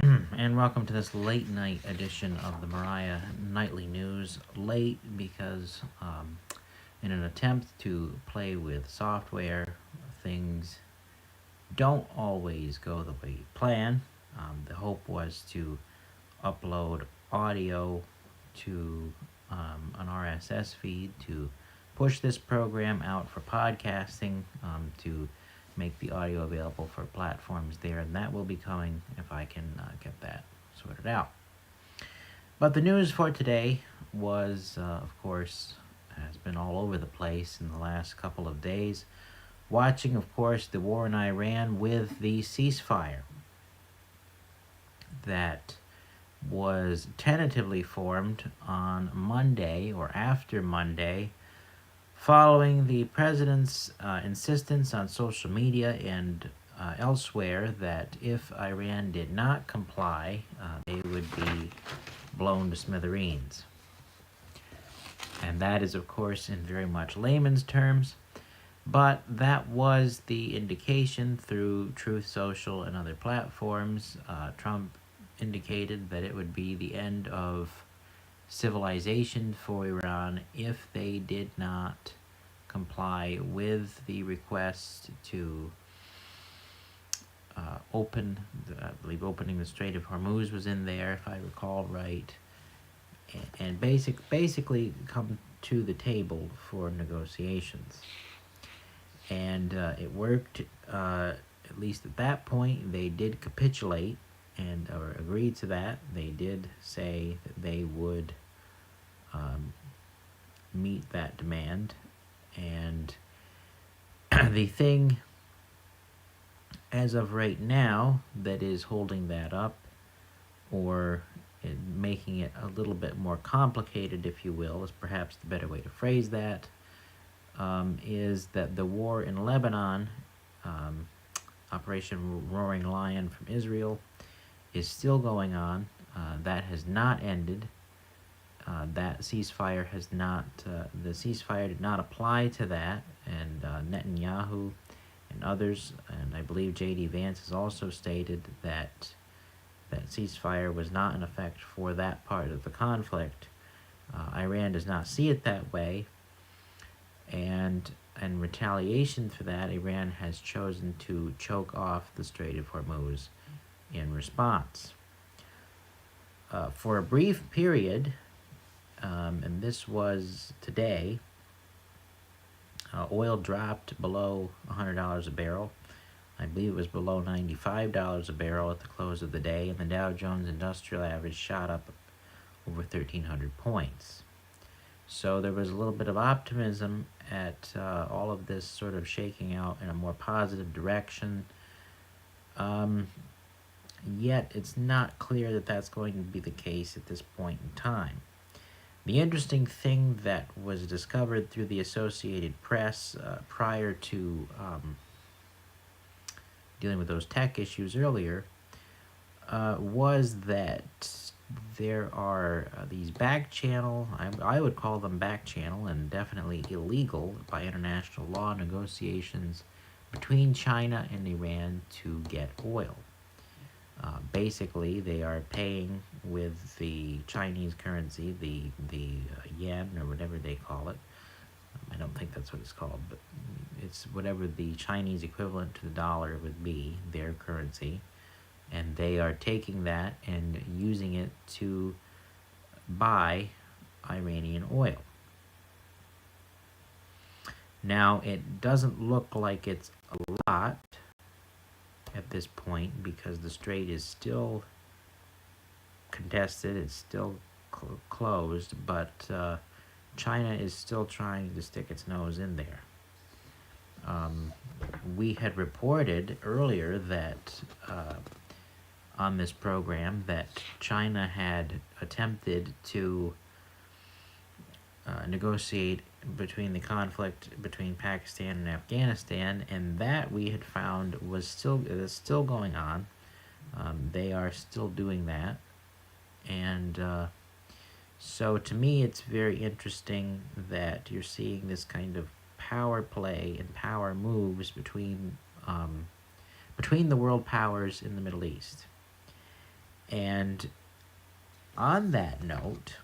And welcome to this late night edition of the Moriah Nightly News. Late because, in an attempt to play with software, things don't always go the way you plan. The hope was to upload audio to an RSS feed to push this program out for podcasting, to make the audio available for platforms there, and that will be coming if I can get that sorted out. But the news for today was, of course, has been all over the place in the last couple of days. Watching, of course, the war in Iran with the ceasefire that was tentatively formed on Monday or after Monday, following the president's insistence on social media and elsewhere that if Iran did not comply, they would be blown to smithereens. And that is, of course, in very much layman's terms, but that was the indication through Truth Social and other platforms. Trump indicated that it would be the end of civilization for Iran if they did not comply with the request to I believe opening the Strait of Hormuz was in there, if I recall right, and basically come to the table for negotiations. And it worked, at least at that point. They did capitulate or agreed to that. They did say that they would meet that demand. And the thing, as of right now, that is holding that up, or making it a little bit more complicated, if you will, is perhaps the better way to phrase that, is that the war in Lebanon, Operation Roaring Lion from Israel, is still going on. That has not ended. That ceasefire has not, the ceasefire did not apply to that, and Netanyahu and others, and I believe J.D. Vance has also stated that that ceasefire was not in effect for that part of the conflict. Iran does not see it that way, and in retaliation for that, Iran has chosen to choke off the Strait of Hormuz in response. For a brief period, and this was today, oil dropped below $100 a barrel. I believe it was below $95 a barrel at the close of the day, and the Dow Jones Industrial Average shot up over 1,300 points. So there was a little bit of optimism at all of this sort of shaking out in a more positive direction. Yet it's not clear that that's going to be the case at this point in time. The interesting thing that was discovered through the Associated Press prior to dealing with those tech issues earlier was that there are these back channel, I would call them back channel, and definitely illegal by international law, negotiations between China and Iran to get oil. Basically, they are paying with the Chinese currency, the yen or whatever they call it. I don't think that's what it's called, but it's whatever the Chinese equivalent to the dollar would be, their currency. And they are taking that and using it to buy Iranian oil. Now, it doesn't look like it's a lot at this point because the strait is still contested, it's still closed, but China is still trying to stick its nose in there. We had reported earlier that on this program that China had attempted to negotiate between the conflict between Pakistan and Afghanistan, and that we had found is still going on. They are still doing that, and so to me it's very interesting that you're seeing this kind of power play and power moves between the world powers in the Middle East. And on that note,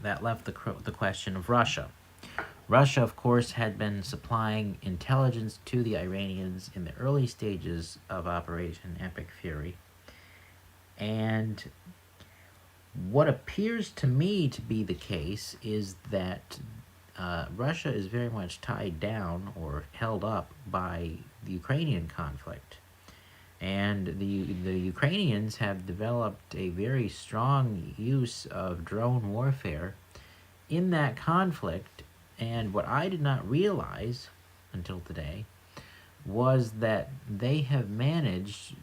that left the question of Russia. Russia, of course, had been supplying intelligence to the Iranians in the early stages of Operation Epic Fury. And what appears to me to be the case is that Russia is very much tied down or held up by the Ukrainian conflict. And the Ukrainians have developed a very strong use of drone warfare in that conflict. And what I did not realize until today was that they have managed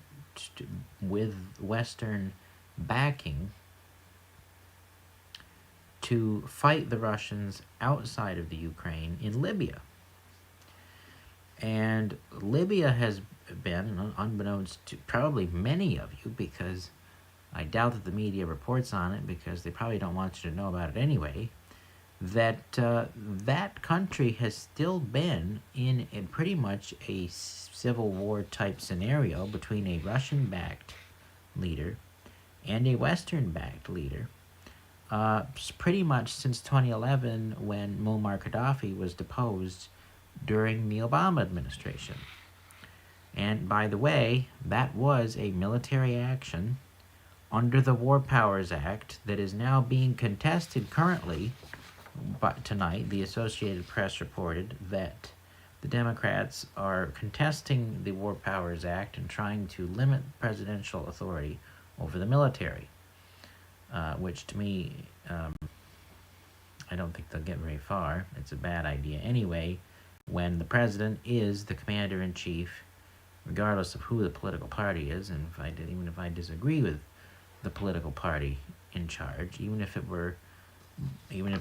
to, with Western backing, to fight the Russians outside of the Ukraine in Libya. And Libya has been, unbeknownst to probably many of you, because I doubt that the media reports on it because they probably don't want you to know about it anyway, that that country has still been in pretty much a civil war type scenario between a Russian-backed leader and a Western-backed leader, pretty much since 2011, when Muammar Gaddafi was deposed during the Obama administration. And by the way, that was a military action under the War Powers Act that is now being contested currently. But tonight, the Associated Press reported that the Democrats are contesting the War Powers Act and trying to limit presidential authority over the military, which to me, I don't think they'll get very far. It's a bad idea anyway, when the president is the commander-in-chief, regardless of who the political party is. And even if I disagree with the political party in charge, even if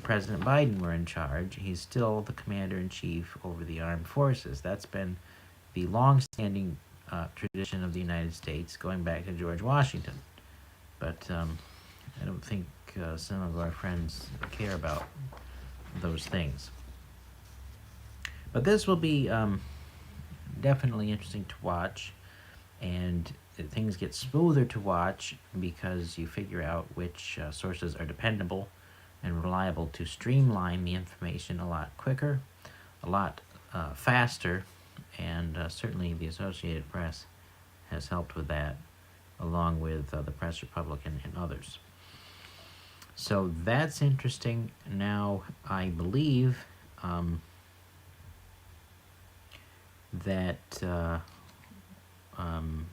President Biden were in charge, he's still the commander-in-chief over the armed forces. That's been the long-standing tradition of the United States, going back to George Washington. But I don't think some of our friends care about those things. But this will be definitely interesting to watch, and things get smoother to watch because you figure out which sources are dependable and reliable to streamline the information a lot quicker, a lot faster, and certainly the Associated Press has helped with that, along with the Press Republican and others. So that's interesting. Now, I believe that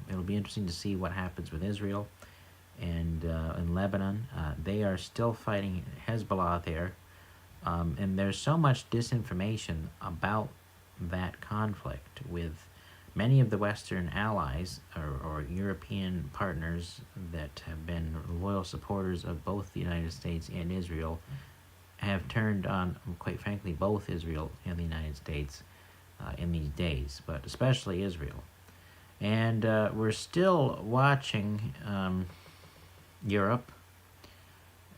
it'll be interesting to see what happens with Israel and in Lebanon. They are still fighting Hezbollah there, and there's so much disinformation about that conflict, with many of the Western allies or European partners that have been loyal supporters of both the United States and Israel have turned on, quite frankly, both Israel and the United States in these days, but especially Israel. And we're still watching Europe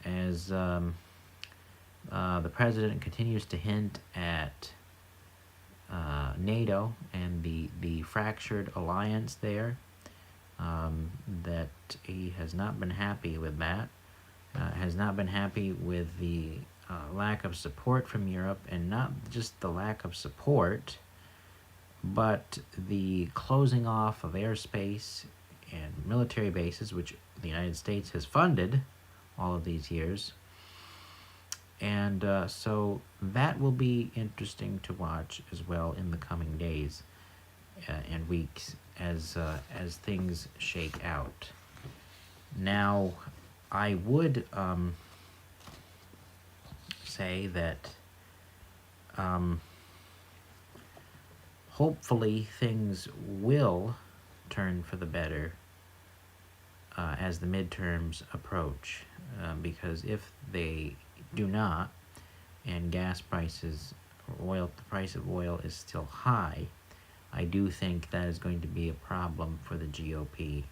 as the president continues to hint at NATO and the fractured alliance there, that he has not been happy with that, has not been happy with the lack of support from Europe, and not just the lack of support, but the closing off of airspace and military bases, which the United States has funded all of these years. And so that will be interesting to watch as well in the coming days and weeks as things shake out. Now, I would say that hopefully things will turn for the better as the midterms approach, because if they do not, and gas prices, the price of oil is still high, I do think that is going to be a problem for the GOP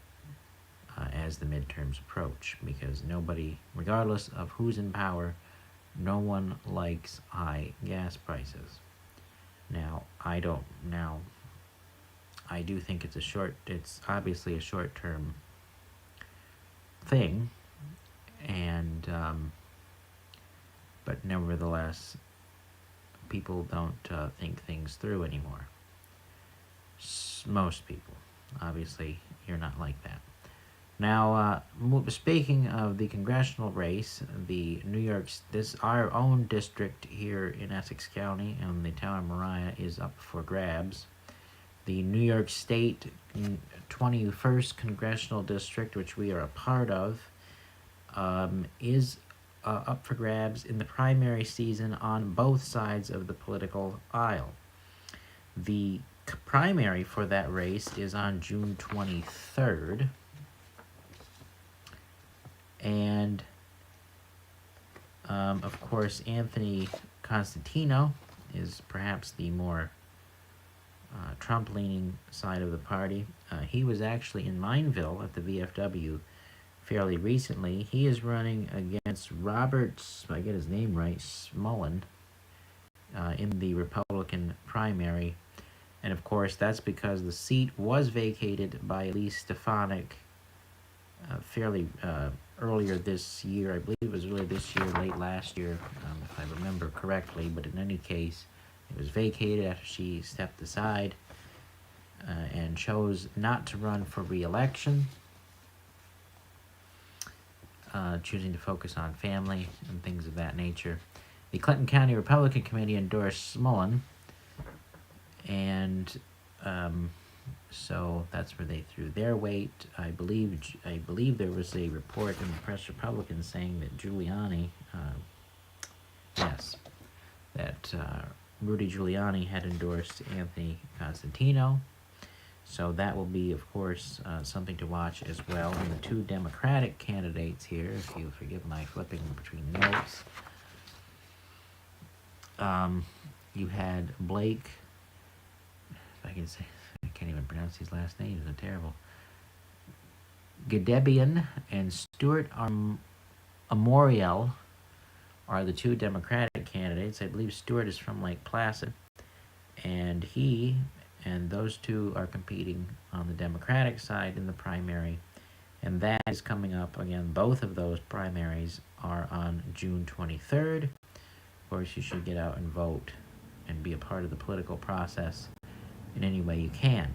as the midterms approach, because nobody, regardless of who's in power, no one likes high gas prices. Now, I do think it's obviously a short-term thing, and but nevertheless, people don't think things through anymore. Most people. Obviously, you're not like that. Now, speaking of the congressional race, our own district here in Essex County and the town of Moriah is up for grabs. The New York State 21st Congressional District, which we are a part of, is up for grabs in the primary season on both sides of the political aisle. The primary for that race is on June 23rd. And, of course, Anthony Constantino is perhaps the more Trump-leaning side of the party. He was actually in Mineville at the VFW fairly recently. He is running against Robert, if I get his name right, Smullen, in the Republican primary. And, of course, that's because the seat was vacated by Elise Stefanik fairly earlier this year. I believe it was earlier this year, late last year, if I remember correctly. But in any case, it was vacated after she stepped aside and chose not to run for re-election, choosing to focus on family and things of that nature. The Clinton County Republican Committee endorsed Smullen, and so that's where they threw their weight. I believe there was a report in the Press Republican saying that Giuliani, Rudy Giuliani had endorsed Anthony Constantino. So that will be, of course, something to watch as well. And the two Democratic candidates here, if you forgive my flipping between notes, you had Blake, if I can say, I can't even pronounce his last name, it's terrible, Gedebian and Stuart Amoriel are the two Democratic candidates. I believe Stuart is from Lake Placid, and those two are competing on the Democratic side in the primary, and that is coming up again. Both of those primaries are on June 23rd. Of course, you should get out and vote and be a part of the political process in any way you can.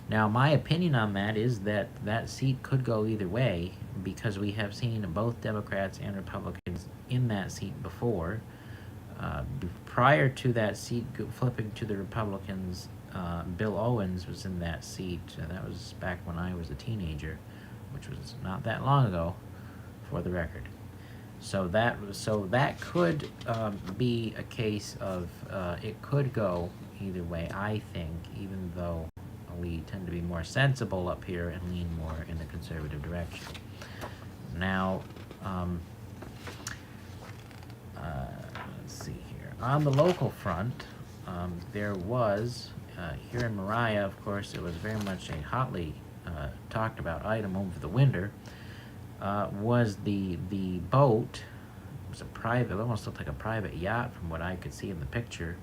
Now, my opinion on that is that that seat could go either way, because we have seen both Democrats and Republicans in that seat before. Prior to that seat flipping to the Republicans, Bill Owens was in that seat. That was back when I was a teenager, which was not that long ago, for the record. So that could be a case of it could go either way, I think, even though we tend to be more sensible up here and lean more in the conservative direction. Now, let's see here. On the local front, there was, here in Moriah, of course, it was very much a hotly talked about item over the winter, was the boat. It was a private, it almost looked like a private yacht from what I could see in the picture.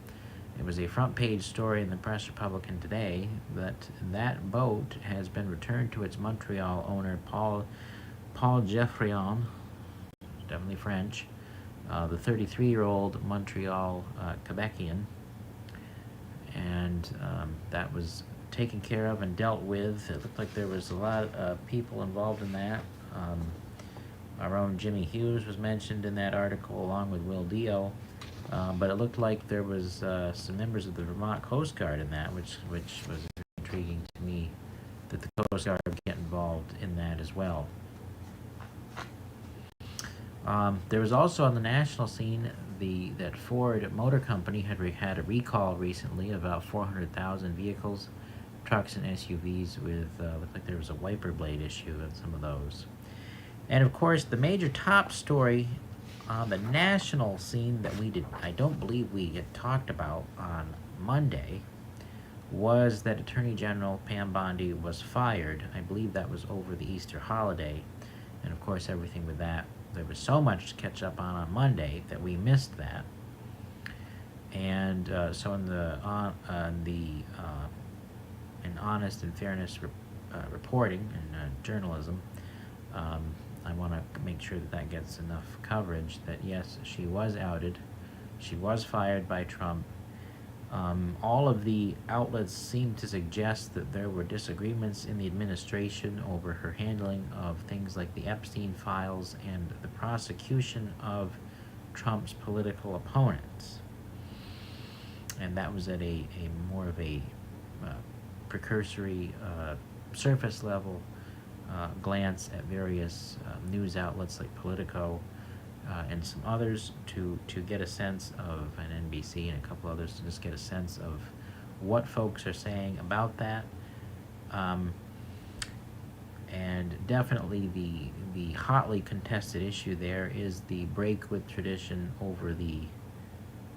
It was a front page story in the Press Republican today that boat has been returned to its Montreal owner, Paul Geoffrion, definitely French, the 33-year-old Montreal Quebecian, and that was taken care of and dealt with. It looked like there was a lot of people involved in that. Our own Jimmy Hughes was mentioned in that article, along with Will Dio. But it looked like there was some members of the Vermont Coast Guard in that, which was very intriguing to me, that the Coast Guard would get involved in that as well. There was also on the national scene that Ford Motor Company had a recall recently of about 400,000 vehicles, trucks and SUVs with looked like there was a wiper blade issue in some of those. And of course, the major top story on the national scene that I don't believe we had talked about on Monday, was that Attorney General Pam Bondi was fired. I believe that was over the Easter holiday, and of course everything with that. There was so much to catch up on Monday that we missed that. And so in Honest and Fairness reporting and journalism, I want to make sure that that gets enough coverage, that yes, she was outed, she was fired by Trump. All of the outlets seem to suggest that there were disagreements in the administration over her handling of things like the Epstein files and the prosecution of Trump's political opponents. And that was at a more of a precursory, surface level glance at various news outlets like Politico and some others to get a sense of, and NBC and a couple others, to just get a sense of what folks are saying about that. And definitely the hotly contested issue there is the break with tradition over the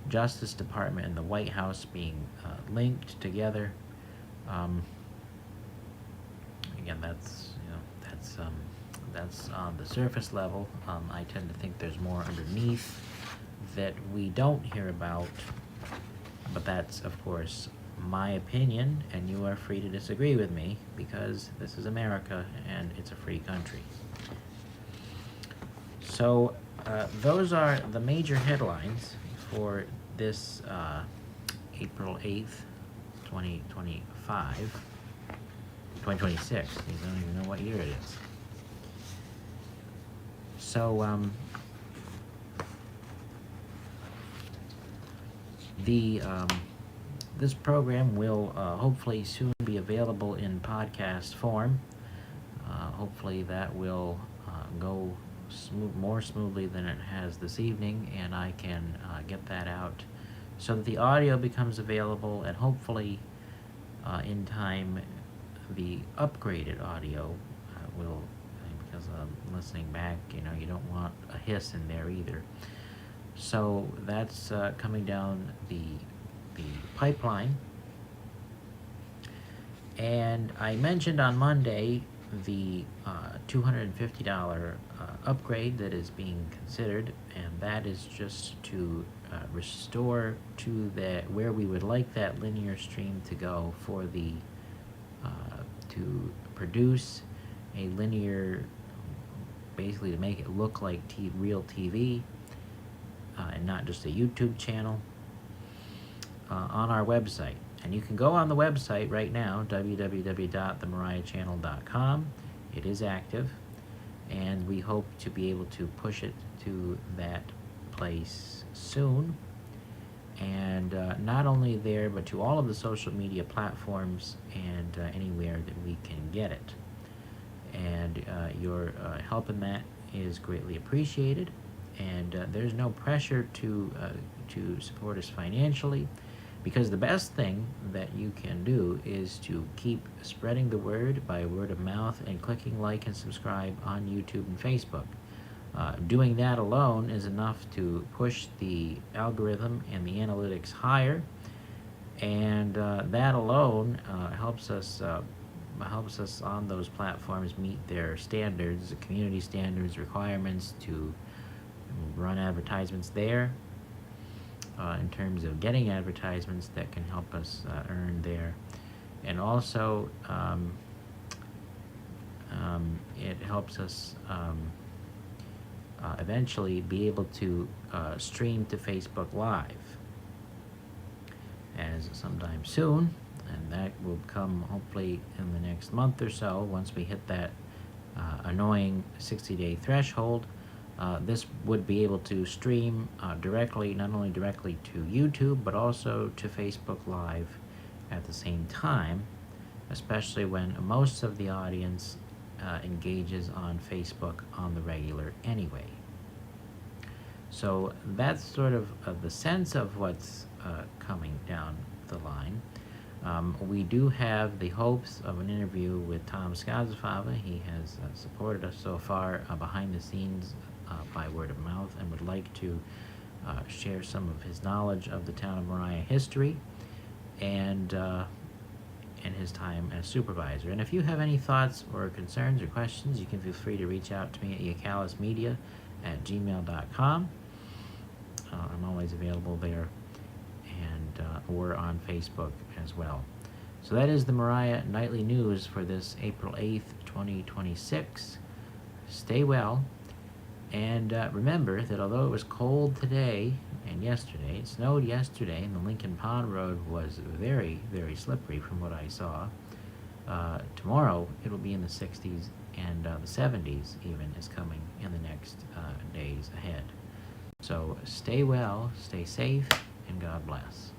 Justice Department and the White House being linked together. Again, that's on the surface level. I tend to think there's more underneath that we don't hear about, but that's, of course, my opinion, and you are free to disagree with me, because this is America and it's a free country. So those are the major headlines for this April 8th, 2026. I don't even know what year it is. So this program will hopefully soon be available in podcast form. Hopefully that will go more smoothly than it has this evening, and I can get that out so that the audio becomes available, and hopefully in time the upgraded audio will, because listening back, you don't want a hiss in there either. So that's coming down the pipeline. And I mentioned on Monday the $250 upgrade that is being considered, and that is just to restore to where we would like that linear stream to go for the to produce a linear, basically to make it look like real TV, and not just a YouTube channel, on our website. And you can go on the website right now, www.themoriahchannel.com. It is active, and we hope to be able to push it to that place soon. And not only there, but to all of the social media platforms and anywhere that we can get it. And your help in that is greatly appreciated. And there's no pressure to support us financially, because the best thing that you can do is to keep spreading the word by word of mouth and clicking like and subscribe on YouTube and Facebook. Doing that alone is enough to push the algorithm and the analytics higher, and that alone helps us on those platforms meet their standards, the community standards, requirements to run advertisements there, in terms of getting advertisements that can help us earn there. And also it helps us eventually be able to stream to Facebook Live as sometime soon, and that will come hopefully in the next month or so. Once we hit that annoying 60-day threshold, this would be able to stream directly, not only directly to YouTube, but also to Facebook Live at the same time, especially when most of the audience engages on Facebook on the regular anyway. So that's sort of the sense of what's coming down the line. We do have the hopes of an interview with Tom Skazafava. He has supported us so far behind the scenes by word of mouth, and would like to share some of his knowledge of the town of Moriah history and his time as supervisor. And if you have any thoughts or concerns or questions, you can feel free to reach out to me at yacalismedia@gmail.com. I'm always available there, and or on Facebook as well. So that is the Moriah Nightly News for this April 8th, 2026. Stay well. And remember that although it was cold today and yesterday, it snowed yesterday, and the Lincoln Pond Road was very, very slippery from what I saw. Tomorrow it'll be in the 60s, and the 70s even is coming in the next days ahead. So stay well, stay safe, and God bless.